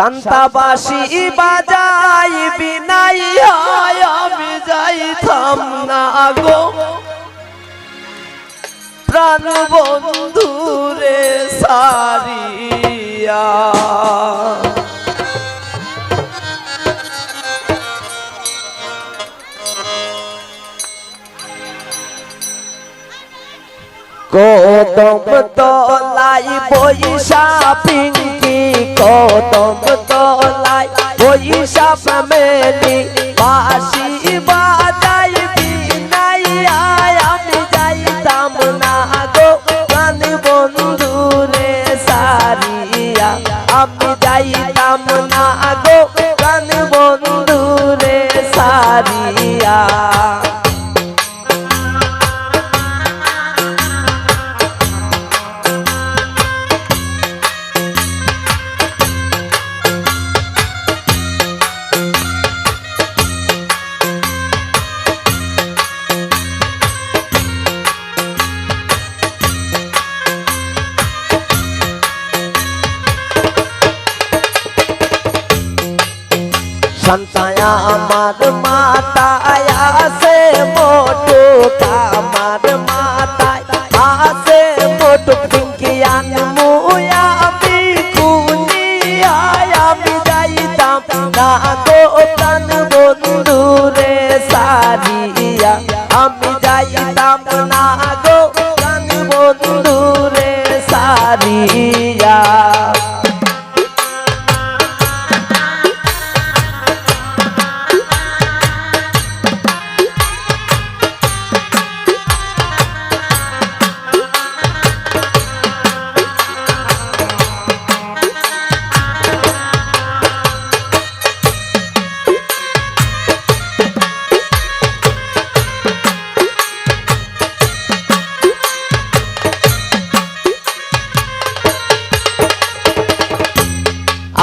শান্তাবাসী বাজাই বিনাই আমি যাইতাম না গো প্রাণ বন্ধুরে সারিয়া কদম তলাই বৈশা পিঙ্কি কদম তলাই বৈশা মেলি বাঁশি বাজাই বিনাই আমি যাইতাম না গো প্রাণ বন্ধুরে সারিয়া আমি যাইতাম না গো প্রাণ বন্ধুরে সারিয়া সন্তায়া আমার মাতায় আসে মোটু আমার মাতায় আসে মোটু পিঙ্কিয়ান মুয়া বিকুনিয়া আমি যাইতাম না গো প্রাণ বন্ধুরে সারিয়া আমি যাইতাম না গো প্রাণ বন্ধুরে সারিয়া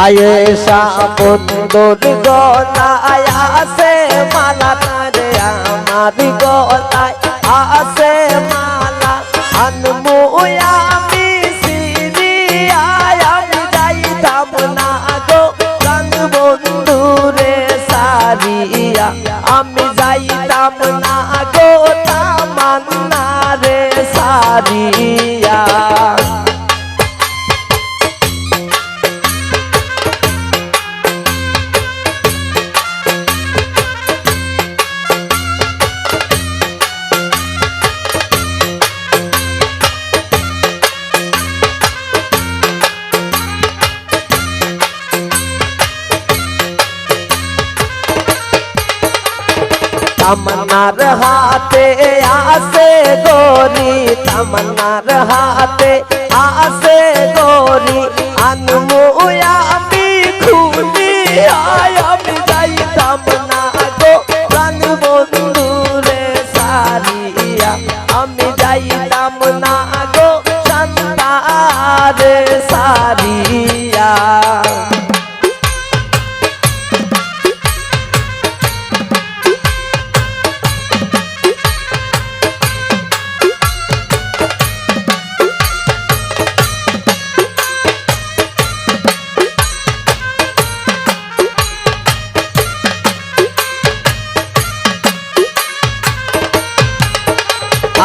আয়েশা বন্ধুর গলায় আসে মালা রে আমার গলায় আসে মালা আনমুয়া আমি সিরিয়া আমি যাইতাম না গো প্রাণ বন্ধুরে সারিয়া আমি যাইতাম না গো তামান্না রে সারিয়া तमन्नार हाथे आसे गोरी तमन्नार हाथे आसे गोरी अनमुया बिखुनी আমি যাইতাম না গো প্রাণ বন্ধুরে সারিয়া আমি যাইতাম না গো শান্তারে সারিয়া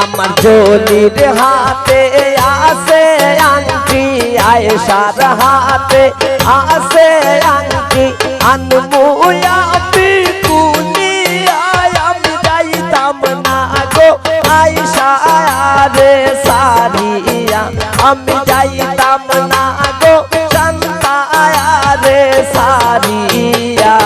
আমার ঝোলির হাতে আসে আংটি আয়েশার হাতে আসে আংটি আনমুয়া বিকুনি আমি যাইতাম না গো আয়েশা রে সারিয়া আমি যাইতাম না গো শান্তা রে সারিয়া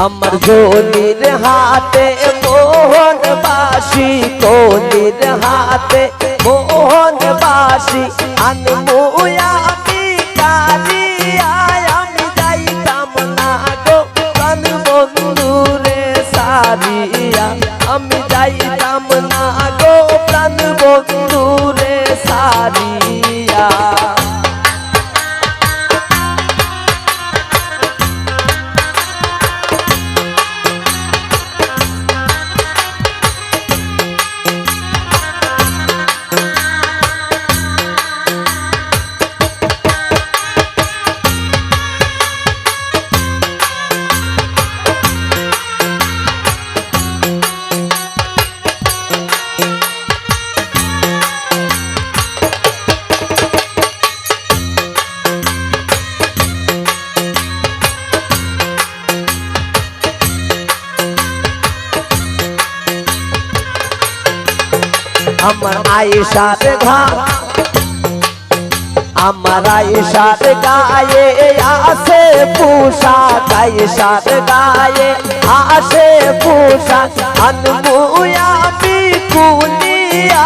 আমার ঝোলির হাতে মোহন বাসি কোলির হাতে মোহন বাসি আনমুয়া বিকারিয়া আমি যাইতাম না গো প্রাণ বন্ধুরে সারিয়া আমি যাইতাম না গো প্রাণ বন্ধুরে সারিয়া আমার আয়েশার ঘাম আমার আয়েশার গায়ে আসে পোশাক আয়েশার গায়ে আসে পোশাক আনমু আমি কুলিয়া